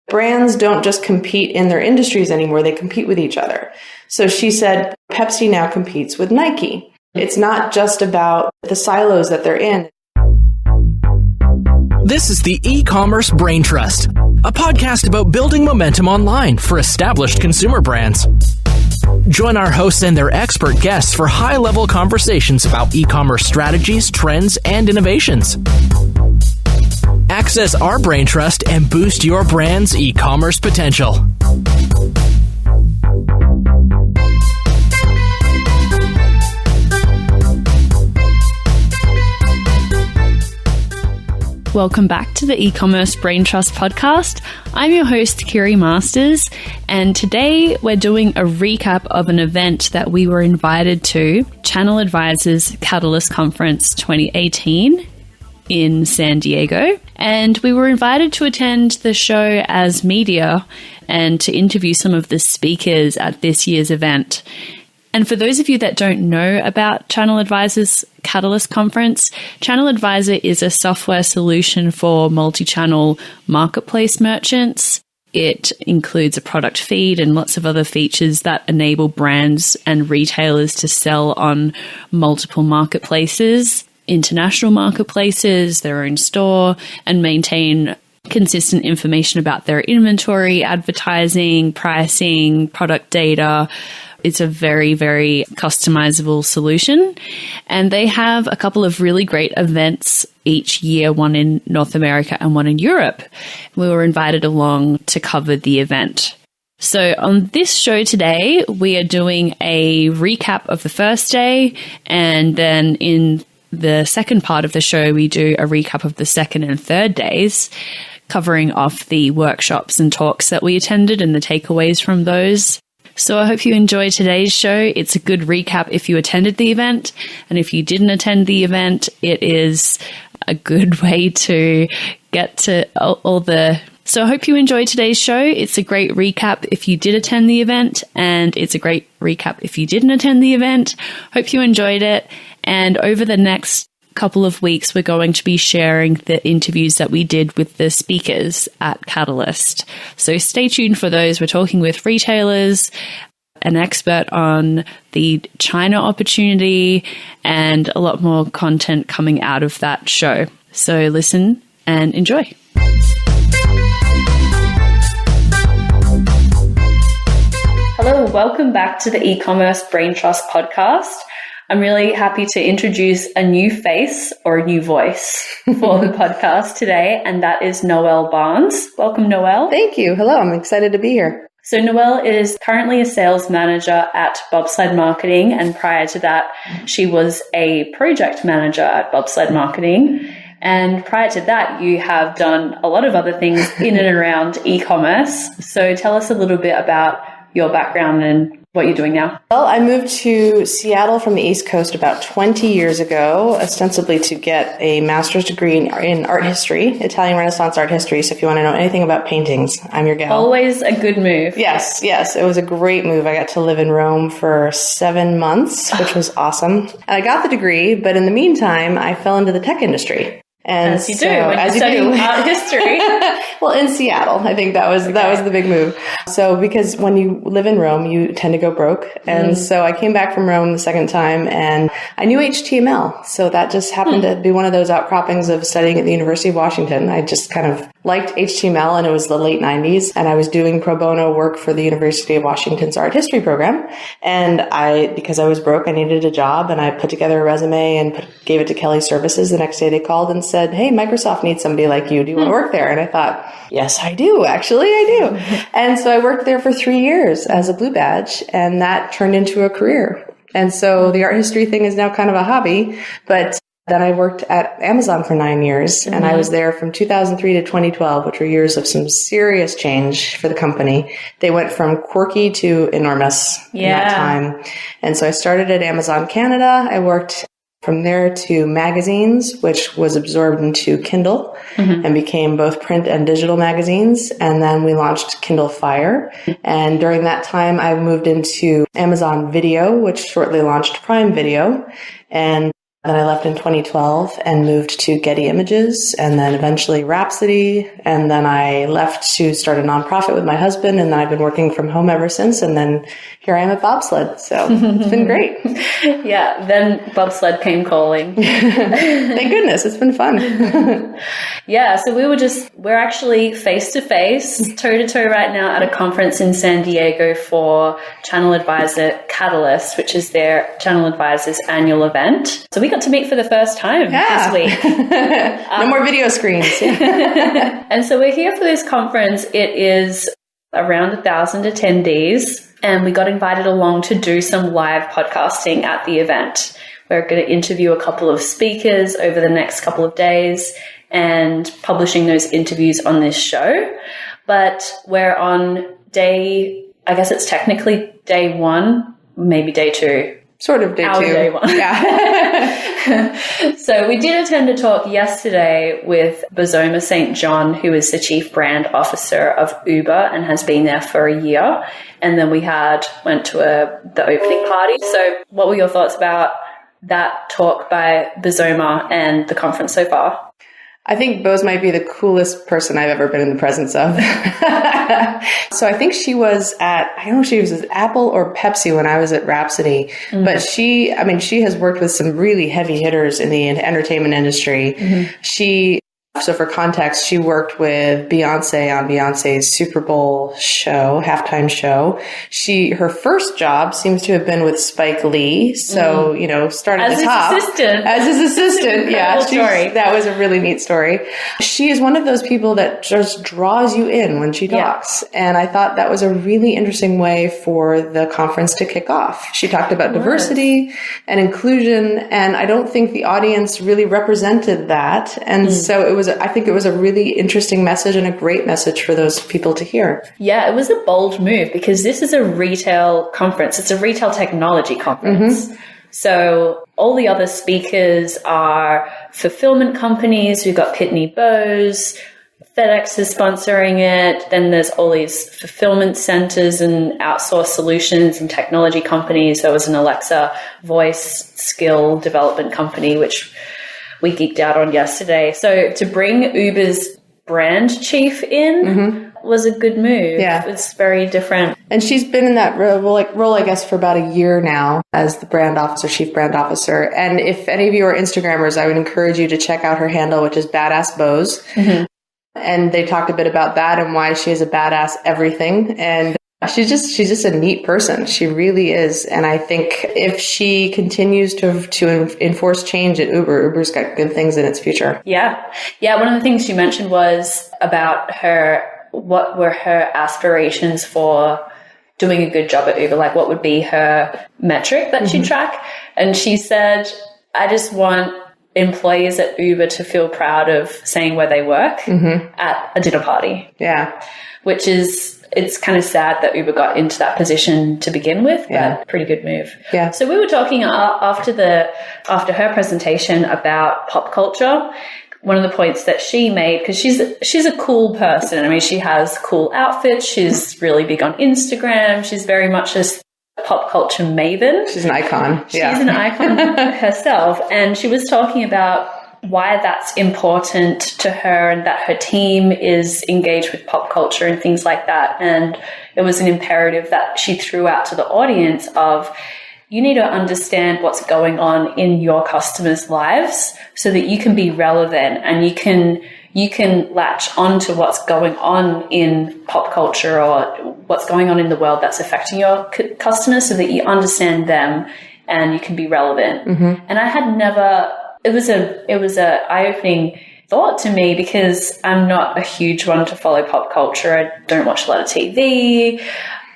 brands don't just compete in their industries anymore, they compete with each other. So she said, Pepsi now competes with Nike. It's not just about the silos that they're in. This is the E-Commerce Braintrust, a podcast about building momentum online for established consumer brands. Join our hosts and their expert guests for high-level conversations about e-commerce strategies, trends, and innovations. Access our Braintrust and boost your brand's e-commerce potential. Welcome back to the Ecommerce Braintrust podcast. I'm your host, Kiri Masters, and today we're doing a recap of an event that we were invited to, ChannelAdvisor's Catalyst Conference 2018 in San Diego. And we were invited to attend the show as media and to interview some of the speakers at this year's event. And for those of you that don't know about ChannelAdvisor's Catalyst Conference, ChannelAdvisor is a software solution for multi-channel marketplace merchants. It includes a product feed and lots of other features that enable brands and retailers to sell on multiple marketplaces, international marketplaces, their own store, and maintain consistent information about their inventory, advertising, pricing, product data. It's a very, very customizable solution. And they have a couple of really great events each year, one in North America and one in Europe. We were invited along to cover the event. So on this show today, we are doing a recap of the first day. And then in the second part of the show, we do a recap of the second and third days, covering off the workshops and talks that we attended and the takeaways from those. So I hope you enjoy today's show. It's a good recap if you attended the event. And if you didn't attend the event, it is a good way to get to all the... So I hope you enjoy today's show. It's a great recap if you did attend the event. And it's a great recap if you didn't attend the event. Hope you enjoyed it. And over the next couple of weeks, we're going to be sharing the interviews that we did with the speakers at Catalyst. So stay tuned for those. We're talking with retailers, an expert on the China opportunity, and a lot more content coming out of that show. So listen and enjoy. Hello, welcome back to the E-Commerce Braintrust podcast. I'm really happy to introduce a new face or a new voice for the podcast today, and that is Noel Barnes. Welcome, Noel. Thank you. Hello, I'm excited to be here. So Noel is currently a sales manager at Bobsled Marketing, and prior to that, she was a project manager at Bobsled Marketing. And prior to that, you have done a lot of other things in and around e-commerce. So tell us a little bit about your background and what you're doing now. Well, I moved to Seattle from the East Coast about 20 years ago, ostensibly to get a master's degree in art history, Italian Renaissance art history. So if you want to know anything about paintings, I'm your gal. Always a good move. Yes. It was a great move. I got to live in Rome for 7 months, which was awesome. And I got the degree, but in the meantime, I fell into the tech industry. And as you do, as you do, art history. Well, in Seattle, I think that was the big move. So because when you live in Rome, you tend to go broke, and so I came back from Rome the second time, and I knew HTML. So that just happened to be one of those outcroppings of studying at the University of Washington. I just kind of liked HTML, and it was the late 90s, and I was doing pro bono work for the University of Washington's art history program. And because I was broke, I needed a job, and I put together a resume and gave it to Kelly Services. The next day they called and said, "Hey, Microsoft needs somebody like you. Do you want to work there?" And I thought, yes, I do. Actually, I do. And so I worked there for 3 years as a blue badge, and that turned into a career. And so the art history thing is now kind of a hobby, but then I worked at Amazon for 9 years, and I was there from 2003 to 2012, which were years of some serious change for the company. They went from quirky to enormous in that time. And so I started at Amazon Canada. I worked from there to magazines, which was absorbed into Kindle and became both print and digital magazines. And then we launched Kindle Fire. And during that time, I moved into Amazon Video, which shortly launched Prime Video. And Then I left in 2012 and moved to Getty Images and then eventually Rhapsody. And then I left to start a nonprofit with my husband. And then I've been working from home ever since. And then here I am at Bobsled. So it's been great. Yeah. Then Bobsled came calling. Thank goodness. It's been fun. Yeah. So we're actually face to face, toe to toe right now at a conference in San Diego for ChannelAdvisor Catalyst, which is their ChannelAdvisor's annual event. So we got to meet for the first time this week. No more video screens. And so we're here for this conference. It is around 1,000 attendees, and we got invited along to do some live podcasting at the event. We're going to interview a couple of speakers over the next couple of days and publishing those interviews on this show. But we're on I guess it's technically day 1, maybe day 2. Sort of day 2. Day 1. Yeah. So we did attend a talk yesterday with Bozoma St. John, who is the Chief Brand Officer of Uber and has been there for a year. And then we went to the opening party. So what were your thoughts about that talk by Bozoma and the conference so far? I think Boz might be the coolest person I've ever been in the presence of. So I think she was I don't know if she was at Apple or Pepsi when I was at Rhapsody, but she has worked with some really heavy hitters in the entertainment industry. So for context, she worked with Beyonce on Beyonce's Super Bowl show, halftime show. Her first job seems to have been with Spike Lee. So, started at the top. As his assistant. Yeah. That was a really neat story. She is one of those people that just draws you in when she talks. Yeah. And I thought that was a really interesting way for the conference to kick off. She talked about diversity and inclusion. And I don't think the audience really represented that. And so I think it was a really interesting message and a great message for those people to hear. Yeah, it was a bold move because this is a retail conference. It's a retail technology conference. So all the other speakers are fulfillment companies. We've got Pitney Bowes, FedEx is sponsoring it. Then there's all these fulfillment centers and outsourced solutions and technology companies. There was an Alexa voice skill development company, which we geeked out on yesterday. So to bring Uber's brand chief in was a good move. Yeah. It's very different. And she's been in that role, I guess, for about a year now as the chief brand officer. And if any of you are Instagrammers, I would encourage you to check out her handle, which is Badass Boz. And they talked a bit about that and why she is a badass everything. And she's just a neat person. She really is. And I think if she continues to enforce change at Uber's got good things in its future. Yeah. Yeah. One of the things she mentioned was about what were her aspirations for doing a good job at Uber? Like what would be her metric that she'd track? And she said, I just want employees at Uber to feel proud of saying where they work at a dinner party. Yeah. Which it's kind of sad that Uber got into that position to begin with, but pretty good move. Yeah. So we were talking after her presentation about pop culture. One of the points that she made, because she's a cool person. I mean, she has cool outfits. She's really big on Instagram. She's very much a pop culture maven. She's an icon. She's an icon herself. And she was talking about why that's important to her and that her team is engaged with pop culture and things like that. And it was an imperative that she threw out to the audience of, you need to understand what's going on in your customers' lives so that you can be relevant and you can latch on to what's going on in pop culture or what's going on in the world that's affecting your customers so that you understand them and you can be relevant. And I had never... It was a eye-opening thought to me because I'm not a huge one to follow pop culture. I don't watch a lot of TV.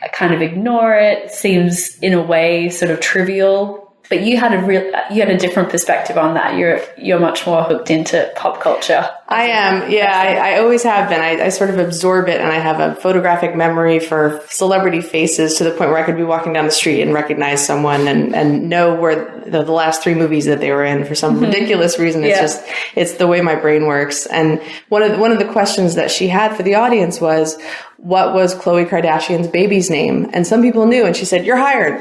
I kind of ignore it. It seems in a way sort of trivial. But you had a different perspective on that. You're much more hooked into pop culture. I am. Yeah, I always have been. I sort of absorb it, and I have a photographic memory for celebrity faces to the point where I could be walking down the street and recognize someone and know where the last 3 movies that they were in for some ridiculous reason. It's it's the way my brain works. And one of the questions that she had for the audience was, what was Khloe Kardashian's baby's name? And some people knew, and she said, "You're hired."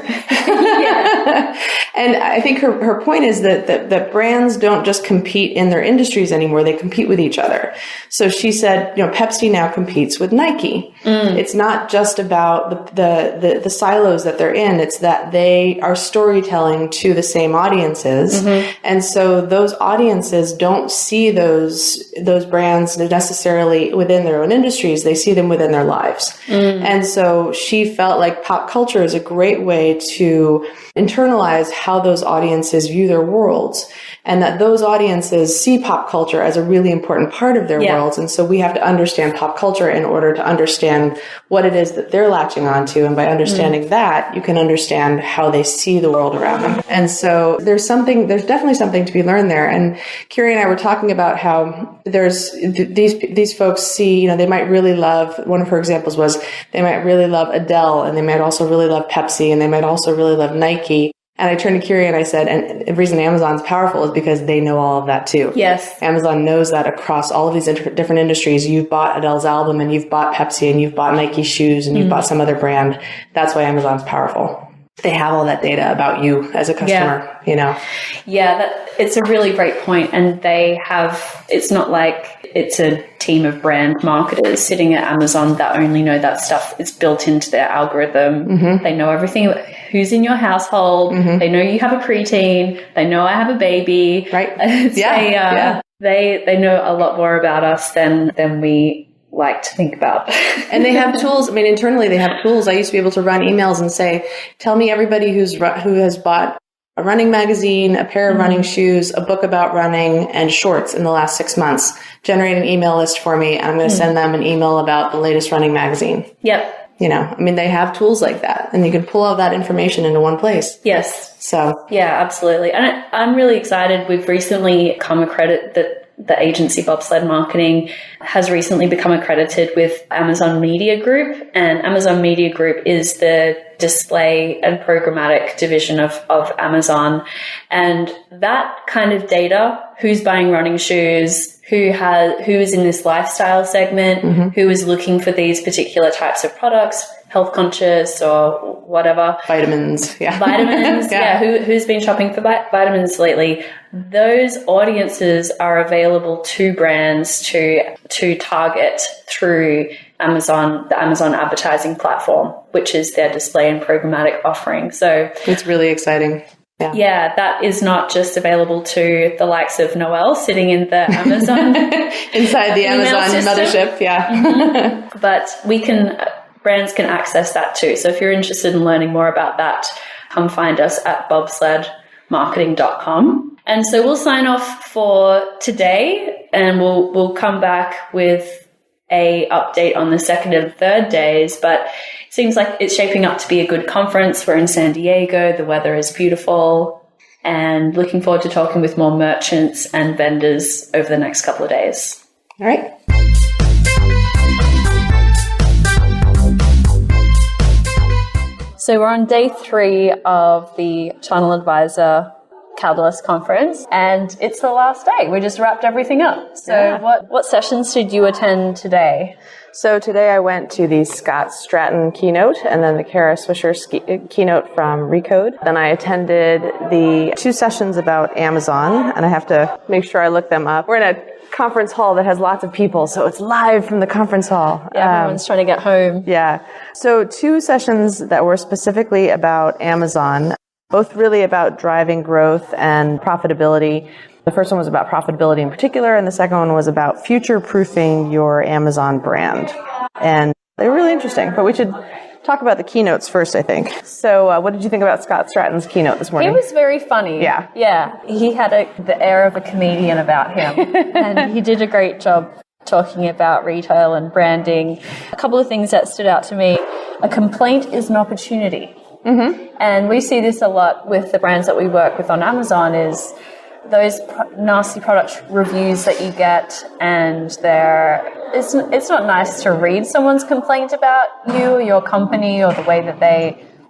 And I think her point is that brands don't just compete in their industries anymore; they compete with each other. So she said, Pepsi now competes with Nike. It's not just about the silos that they're in; it's that they are storytelling to the same audiences, and so those audiences don't see those brands necessarily within their own industries; they see them within their lives. And so she felt like pop culture is a great way to internalize how those audiences view their worlds, and that those audiences see pop culture as a really important part of their worlds. And so we have to understand pop culture in order to understand what it is that they're latching onto. And by understanding that, you can understand how they see the world around them. And so there's definitely something to be learned there. And Kiri and I were talking about how there's these folks see, they might really love, one of her examples was they might really love Adele, and they might also really love Pepsi, and they might also really love Nike. And I turned to Kiri and I said, and the reason Amazon's powerful is because they know all of that too. Yes. Amazon knows that across all of these different industries. You've bought Adele's album, and you've bought Pepsi, and you've bought Nike shoes, and you've bought some other brand. That's why Amazon's powerful. They have all that data about you as a customer, Yeah, it's a really great point. And it's not like it's a team of brand marketers sitting at Amazon that only know that stuff. It's built into their algorithm. They know everything, who's in your household. They know you have a preteen. They know I have a baby. Right. They know a lot more about us than we like to think about. And they have tools. I mean, internally they have tools. I used to be able to run emails and say, tell me everybody who has bought a running magazine, a pair of running shoes, a book about running, and shorts in the last 6 months. Generate an email list for me, and I'm going to send them an email about the latest running magazine. Yep. They have tools like that, and you can pull all that information into one place. Yes. So. Yeah, absolutely. And I'm really excited. We've recently come accredited that the agency Bobsled Marketing has recently become accredited with Amazon Media Group, and Amazon Media Group is the display and programmatic division of Amazon. And that kind of data, who's buying running shoes, who is in this lifestyle segment, who is looking for these particular types of products, health conscious or whatever. Vitamins. Who's been shopping for vitamins lately? Those audiences are available to brands to target through Amazon, the Amazon advertising platform, which is their display and programmatic offering. So it's really exciting. Yeah, that is not just available to the likes of Noel sitting in the Amazon inside the Amazon mothership. But brands can access that too. So if you're interested in learning more about that, come find us at bobsledmarketing.com. And so we'll sign off for today, and we'll come back with a update on the second and third days. But it seems like it's shaping up to be a good conference. We're in San Diego. The weather is beautiful, and looking forward to talking with more merchants and vendors over the next couple of days. All right. So we're on day 3 of the ChannelAdvisor Catalyst Conference, and it's the last day. We just wrapped everything up. So what sessions did you attend today? So today I went to the Scott Stratton keynote, and then the Kara Swisher keynote from Recode. Then I attended the 2 sessions about Amazon, and I have to make sure I look them up. We're in a conference hall that has lots of people, so it's live from the conference hall. Yeah, everyone's trying to get home. Yeah. So 2 sessions that were specifically about Amazon, both really about driving growth and profitability. The first one was about profitability in particular, and the second one was about future-proofing your Amazon brand. And they were really interesting, but we should talk about the keynotes first, I think. So what did you think about Scott Stratton's keynote this morning? He was very funny. Yeah. Yeah. He had the air of a comedian about him, and he did a great job talking about retail and branding. A couple of things that stood out to me. A complaint is an opportunity. And we see this a lot with the brands that we work with on Amazon is those nasty product reviews that you get, and it's not nice to read someone's complaint about you or your company or the way that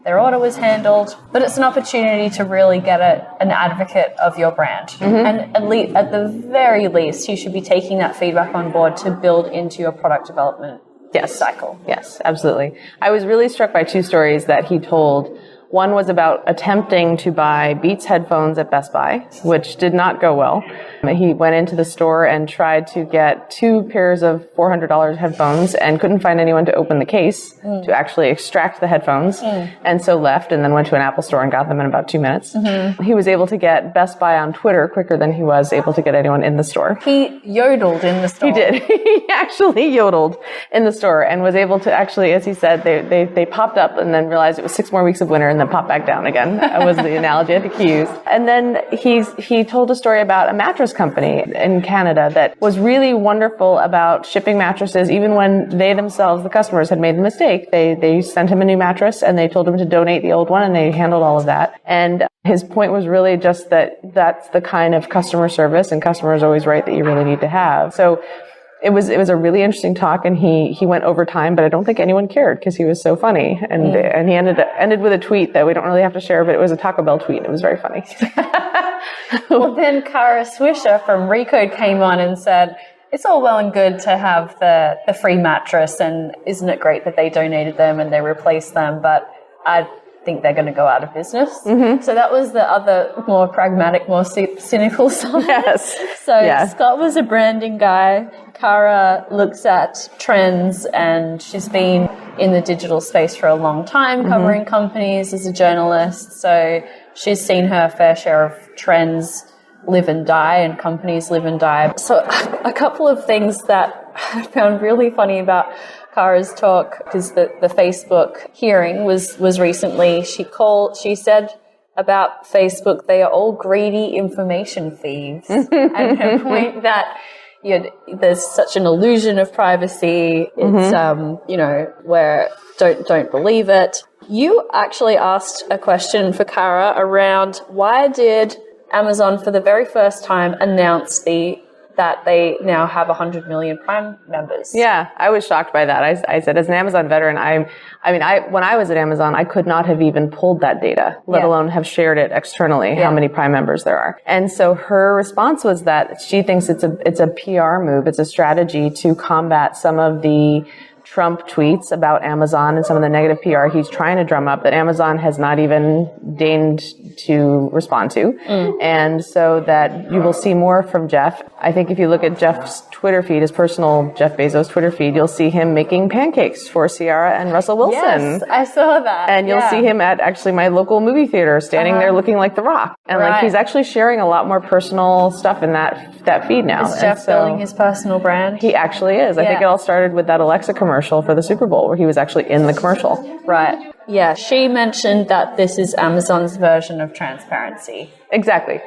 their order was handled, but it's an opportunity to really get an advocate of your brand. And at the very least, you should be taking that feedback on board to build into your product development cycle. Yes, absolutely. I was really struck by 2 stories that he told. One was about attempting to buy Beats headphones at Best Buy, which did not go well. He went into the store and tried to get 2 pairs of $400 headphones and couldn't find anyone to open the case to actually extract the headphones, and so left and then went to an Apple store and got them in about 2 minutes. He was able to get Best Buy on Twitter quicker than he was able to get anyone in the store. He yodeled in the store. He did. He actually yodeled in the store and was able to actually, as he said, they popped up and then realized it was 6 more weeks of winter and then popped back down again. That was the analogy I think he used. And then he told a story about a mattress company in Canada that was really wonderful about shipping mattresses, even when they themselves, the customers, had made the mistake. They sent him a new mattress and they told him to donate the old one, and they handled all of that. And his point was really just that's the kind of customer service, and customers always right, that you really need to have. So it was a really interesting talk, and he went over time, but I don't think anyone cared because he was so funny. And he ended with a tweet that we don't really have to share, but it was a Taco Bell tweet. It was very funny. Well, then Kara Swisher from Recode came on and said, it's all well and good to have the free mattress, and isn't it great that they donated them and they replaced them, but I think they're going to go out of business. So that was the other more pragmatic, more cynical side. Yes. So Scott was a branding guy. Kara looks at trends, and she's been in the digital space for a long time, covering companies as a journalist. So she's seen her fair share of trends live and die, and companies live and die. So a couple of things that I found really funny about Kara's talk, because the Facebook hearing was recently. She said about Facebook, they are all greedy information thieves. And her point that there's such an illusion of privacy. It's where don't believe it. You actually asked a question for Kara around why did Amazon for the very first time announce that they now have 100 million Prime members. Yeah, I was shocked by that. I said, as an Amazon veteran, when I was at Amazon, I could not have even pulled that data, let alone have shared it externally, how many Prime members there are. And so her response was that she thinks it's a PR move. It's a strategy to combat some of the Trump tweets about Amazon and some of the negative PR he's trying to drum up that Amazon has not even deigned to respond to. And so that you will see more from Jeff. I think if you look at Jeff's Twitter feed, his personal Jeff Bezos Twitter feed, you'll see him making pancakes for Ciara and Russell Wilson. Yes, I saw that. And you'll see him at actually my local movie theater standing there looking like The Rock. And he's actually sharing a lot more personal stuff in that feed now. Is Jeff building his personal brand? He actually is. I think it all started with that Alexa commercial for the Super Bowl where he was actually in the commercial. Right. Yeah, she mentioned that this is Amazon's version of transparency. Exactly.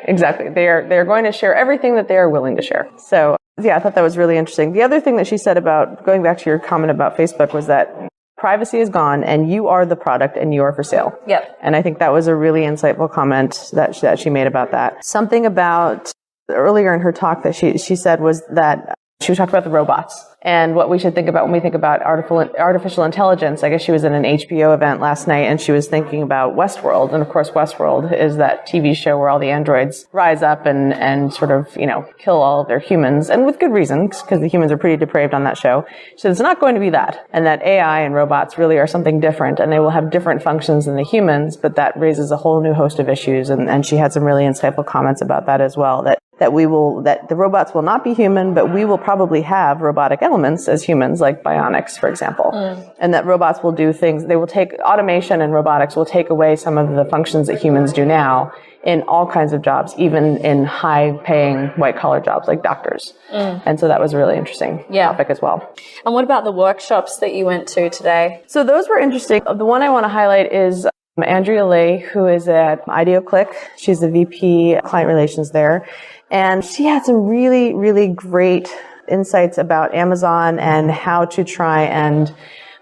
They're going to share everything that they are willing to share. So, yeah, I thought that was really interesting. The other thing that she said about, going back to your comment about Facebook, was that privacy is gone and you are the product and you are for sale. Yep. And I think that was a really insightful comment that she made about that. Something about earlier in her talk that she said was that she talked about the robots and what we should think about when we think about artificial intelligence. I guess she was at an HBO event last night and she was thinking about Westworld. And of course, Westworld is that TV show where all the androids rise up and sort of, kill all of their humans. And with good reason, because the humans are pretty depraved on that show. She said it's not going to be that. And that AI and robots really are something different and they will have different functions than the humans, but that raises a whole new host of issues. And she had some really insightful comments about that as well, that the robots will not be human, but we will probably have robotic elements as humans, like bionics, for example. And that robots will do things, automation and robotics will take away some of the functions that humans do now in all kinds of jobs, even in high-paying white-collar jobs like doctors. And so that was a really interesting topic as well. And what about the workshops that you went to today? So those were interesting. The one I want to highlight is Andrea Lay, who is at IdeoClick. She's the VP Client Relations there. And she had some really, really great insights about Amazon and how to try and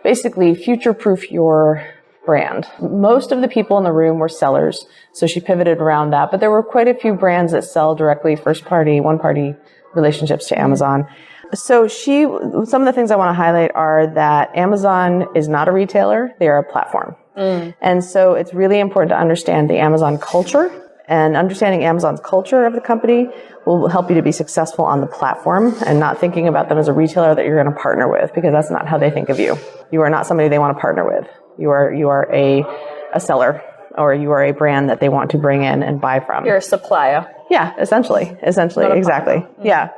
basically future-proof your brand. Most of the people in the room were sellers, so she pivoted around that. But there were quite a few brands that sell directly first-party, one-party relationships to Amazon. So some of the things I want to highlight are that Amazon is not a retailer, they are a platform. And so it's really important to understand the Amazon culture, and understanding Amazon's culture of the company will help you to be successful on the platform and not thinking about them as a retailer that you're going to partner with, because that's not how they think of you. You are not somebody they want to partner with. You are a seller, or you are a brand that they want to bring in and buy from. You're a supplier. Yeah, essentially, exactly. Yeah.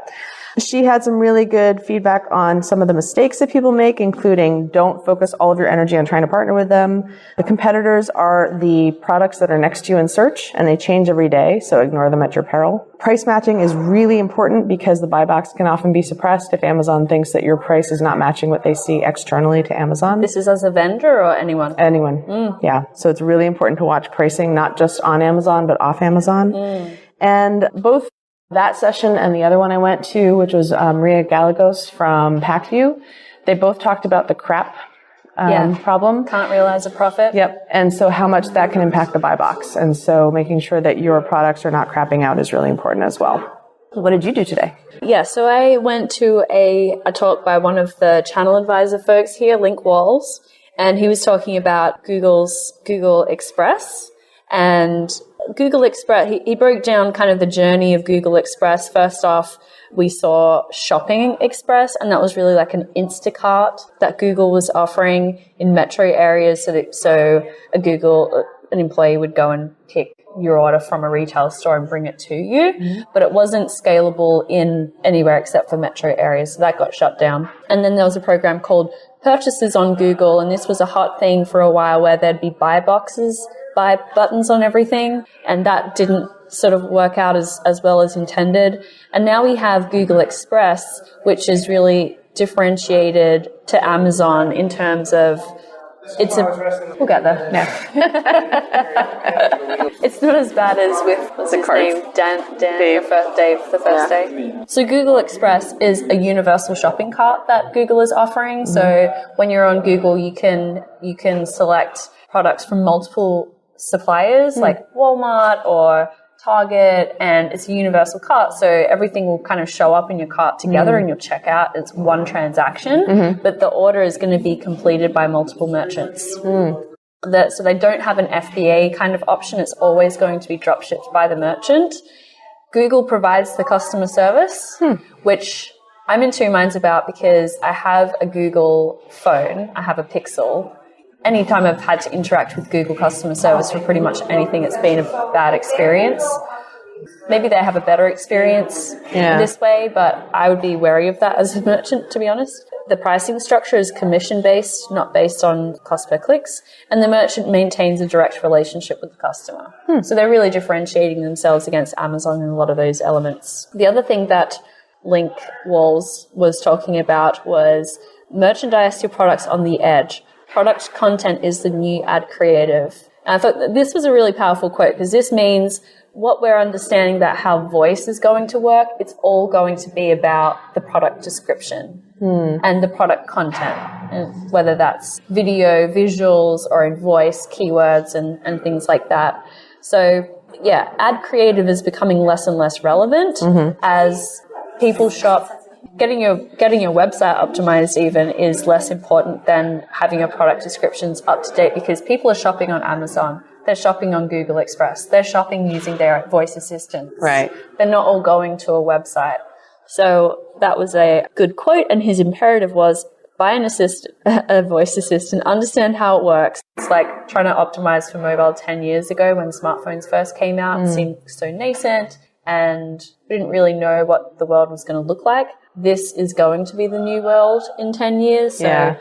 She had some really good feedback on some of the mistakes that people make, including don't focus all of your energy on trying to partner with them. The competitors are the products that are next to you in search, and they change every day, so ignore them at your peril. Price matching is really important because the buy box can often be suppressed if Amazon thinks that your price is not matching what they see externally to Amazon. This is as a vendor or anyone? Anyone. Yeah. So it's really important to watch pricing, not just on Amazon, but off Amazon. And both that session and the other one I went to, which was Maria Gallegos from Packview, they both talked about the crap problem. Can't realize a profit. Yep. And so how much that can impact the buy box. And so making sure that your products are not crapping out is really important as well. What did you do today? Yeah, so I went to a talk by one of the ChannelAdvisor folks here, Link Walls, and he was talking about Google's Google Express. And Google Express, he broke down kind of the journey of Google Express. First off, we saw Shopping Express, and that was really like an Instacart that Google was offering in metro areas, so an employee would go and pick your order from a retail store and bring it to you, but it wasn't scalable in anywhere except for metro areas, so that got shut down. And then there was a program called Purchases on Google, and this was a hot thing for a while where there'd be buy buttons on everything, and that didn't sort of work out as well as intended. And now we have Google Express, which is really differentiated to Amazon in terms of we'll get there. Yeah. It's not as bad as with what's his name? Dave the first day. So Google Express is a universal shopping cart that Google is offering. So when you're on Google, you can select products from multiple suppliers like Walmart or Target, and it's a universal cart, so everything will kind of show up in your cart together and you'll check out. It's one transaction, but the order is going to be completed by multiple merchants. So they don't have an FBA kind of option. It's always going to be drop shipped by the merchant. Google provides the customer service, which I'm in two minds about because I have a Google phone, I have a Pixel. Anytime I've had to interact with Google customer service for pretty much anything, it's been a bad experience. Maybe they have a better experience this way, but I would be wary of that as a merchant, to be honest. The pricing structure is commission-based, not based on cost per clicks, and the merchant maintains a direct relationship with the customer. So they're really differentiating themselves against Amazon in a lot of those elements. The other thing that Link Walls was talking about was merchandise your products on the edge. Product content is the new ad creative. And I thought that this was a really powerful quote because this means what we're understanding about how voice is going to work, it's all going to be about the product description and the product content, and whether that's video, visuals, or in voice, keywords and things like that. So, yeah, ad creative is becoming less and less relevant as people shop. Getting your website optimized even is less important than having your product descriptions up to date because people are shopping on Amazon. They're shopping on Google Express. They're shopping using their voice assistants. Right. They're not all going to a website. So that was a good quote, and his imperative was buy a voice assistant, understand how it works. It's like trying to optimize for mobile 10 years ago when smartphones first came out. It seemed so nascent and we didn't really know what the world was going to look like. This is going to be the new world in 10 years. So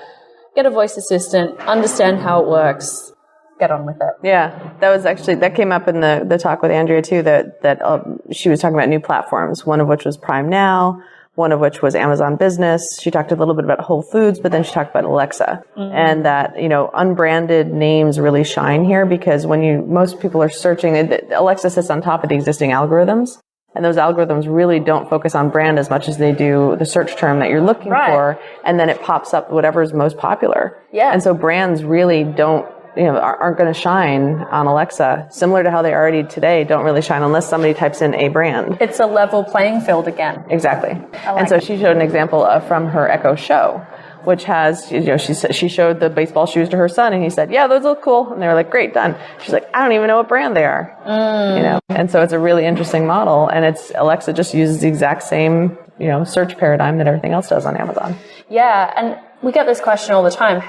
get a voice assistant, understand how it works, get on with it. Yeah, that came up in the talk with Andrea too, that she was talking about new platforms, one of which was Prime Now, one of which was Amazon Business. She talked a little bit about Whole Foods, but then she talked about Alexa and that, unbranded names really shine here because most people are searching, Alexa sits on top of the existing algorithms. And those algorithms really don't focus on brand as much as they do the search term that you're looking for. And then it pops up whatever is most popular. Yeah. And so brands really don't aren't going to shine on Alexa, similar to how they already today don't really shine unless somebody types in a brand. It's a level playing field again. Exactly. And so she showed an example from her Echo Show, which has, she showed the baseball shoes to her son, and he said, yeah, those look cool. And they were like, great, done. She's like, I don't even know what brand they are. And so it's a really interesting model, and Alexa just uses the exact same, search paradigm that everything else does on Amazon. Yeah, and we get this question all the time,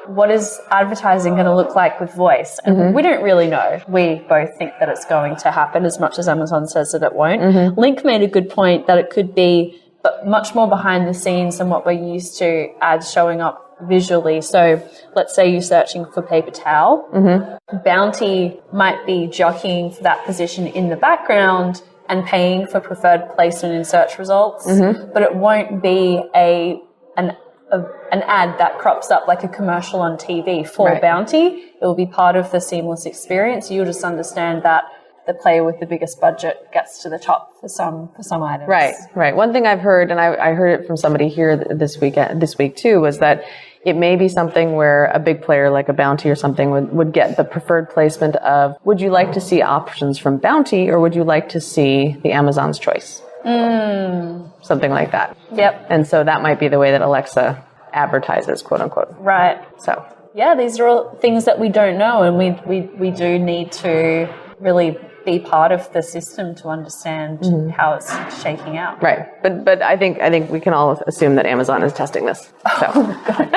what is advertising going to look like with voice? And we don't really know. We both think that it's going to happen as much as Amazon says that it won't. Link made a good point that it could be much more behind the scenes than what we're used to, ads showing up visually. So let's say you're searching for paper towel. Bounty might be jockeying for that position in the background and paying for preferred placement in search results, but it won't be an ad that crops up like a commercial on TV for Bounty. It will be part of the seamless experience. You'll just understand that the player with the biggest budget gets to the top for some items. Right. One thing I've heard, and I heard it from somebody here this week too, was that it may be something where a big player like a Bounty or something would get the preferred placement of, would you like to see options from Bounty or would you like to see the Amazon's choice? Something like that. Yep. And so that might be the way that Alexa advertises, quote unquote. Right. So yeah, these are all things that we don't know, and we do need to really be part of the system to understand how it's shaking out. Right. But I think we can all assume that Amazon is testing this. So. Oh, God.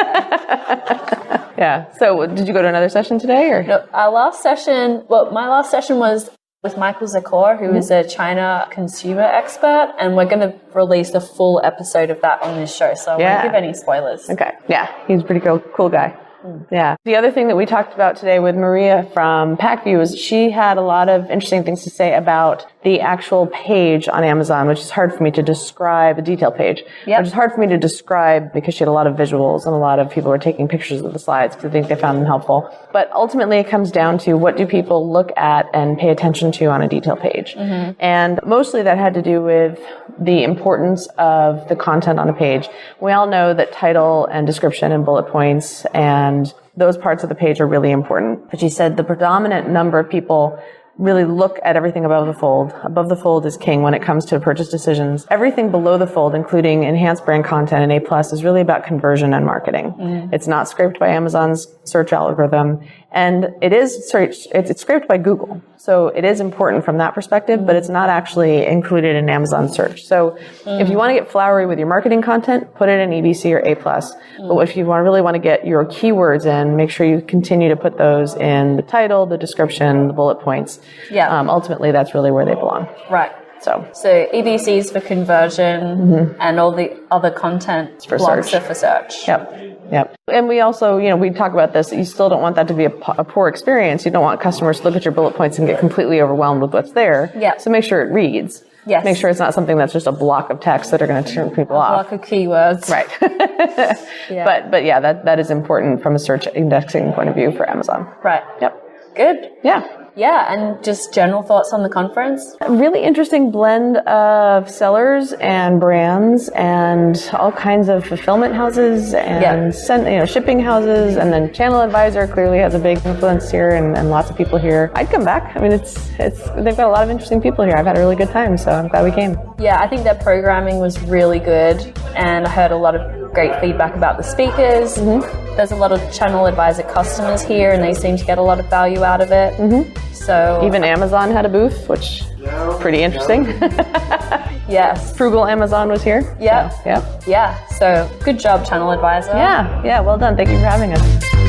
Yeah. So did you go to another session today, or? No, my last session was with Michael Zakor, who is a China consumer expert, and we're going to release the full episode of that on this show, so I won't give any spoilers. Okay. Yeah, he's a pretty cool guy. Yeah. The other thing that we talked about today with Maria from PackView is she had a lot of interesting things to say about the actual page on Amazon, which is hard for me to describe, a detail page, which is hard for me to describe because she had a lot of visuals and a lot of people were taking pictures of the slides because I think they found them helpful. But ultimately it comes down to what do people look at and pay attention to on a detail page. And mostly that had to do with the importance of the content on a page. We all know that title and description and bullet points and those parts of the page are really important. But she said the predominant number of people really look at everything above the fold. Above the fold is king when it comes to purchase decisions. Everything below the fold, including enhanced brand content and A+, is really about conversion and marketing. It's not scraped by Amazon's search algorithm, and it's scraped by Google. So it is important from that perspective, but it's not actually included in Amazon search. So if you want to get flowery with your marketing content, put it in EBC or A+. But if you really want to get your keywords in, make sure you continue to put those in the title, the description, the bullet points. Ultimately, that's really where they belong. Right. So EBCs for conversion and all the other content for search. For search. Yep. And we also, we talk about this. You still don't want that to be a poor experience. You don't want customers to look at your bullet points and get completely overwhelmed with what's there. Yeah. So make sure it reads. Yes. Make sure it's not something that's just a block of text that are going to turn people off. A block of keywords. Right. But yeah, that is important from a search indexing point of view for Amazon. Right. Yep. Good. Yeah. Yeah, and just general thoughts on the conference? A really interesting blend of sellers and brands and all kinds of fulfillment houses and shipping houses, and then ChannelAdvisor clearly has a big influence here and lots of people here. I'd come back. I mean, they've got a lot of interesting people here. I've had a really good time, so I'm glad we came. Yeah, I think their programming was really good, and I heard a lot of great feedback about the speakers. There's a lot of ChannelAdvisor customers here, and they seem to get a lot of value out of it. So even Amazon had a booth, which is pretty interesting. Yes. Frugal Amazon was here. Yeah. So good job, ChannelAdvisor. Yeah. Well done. Thank you for having us.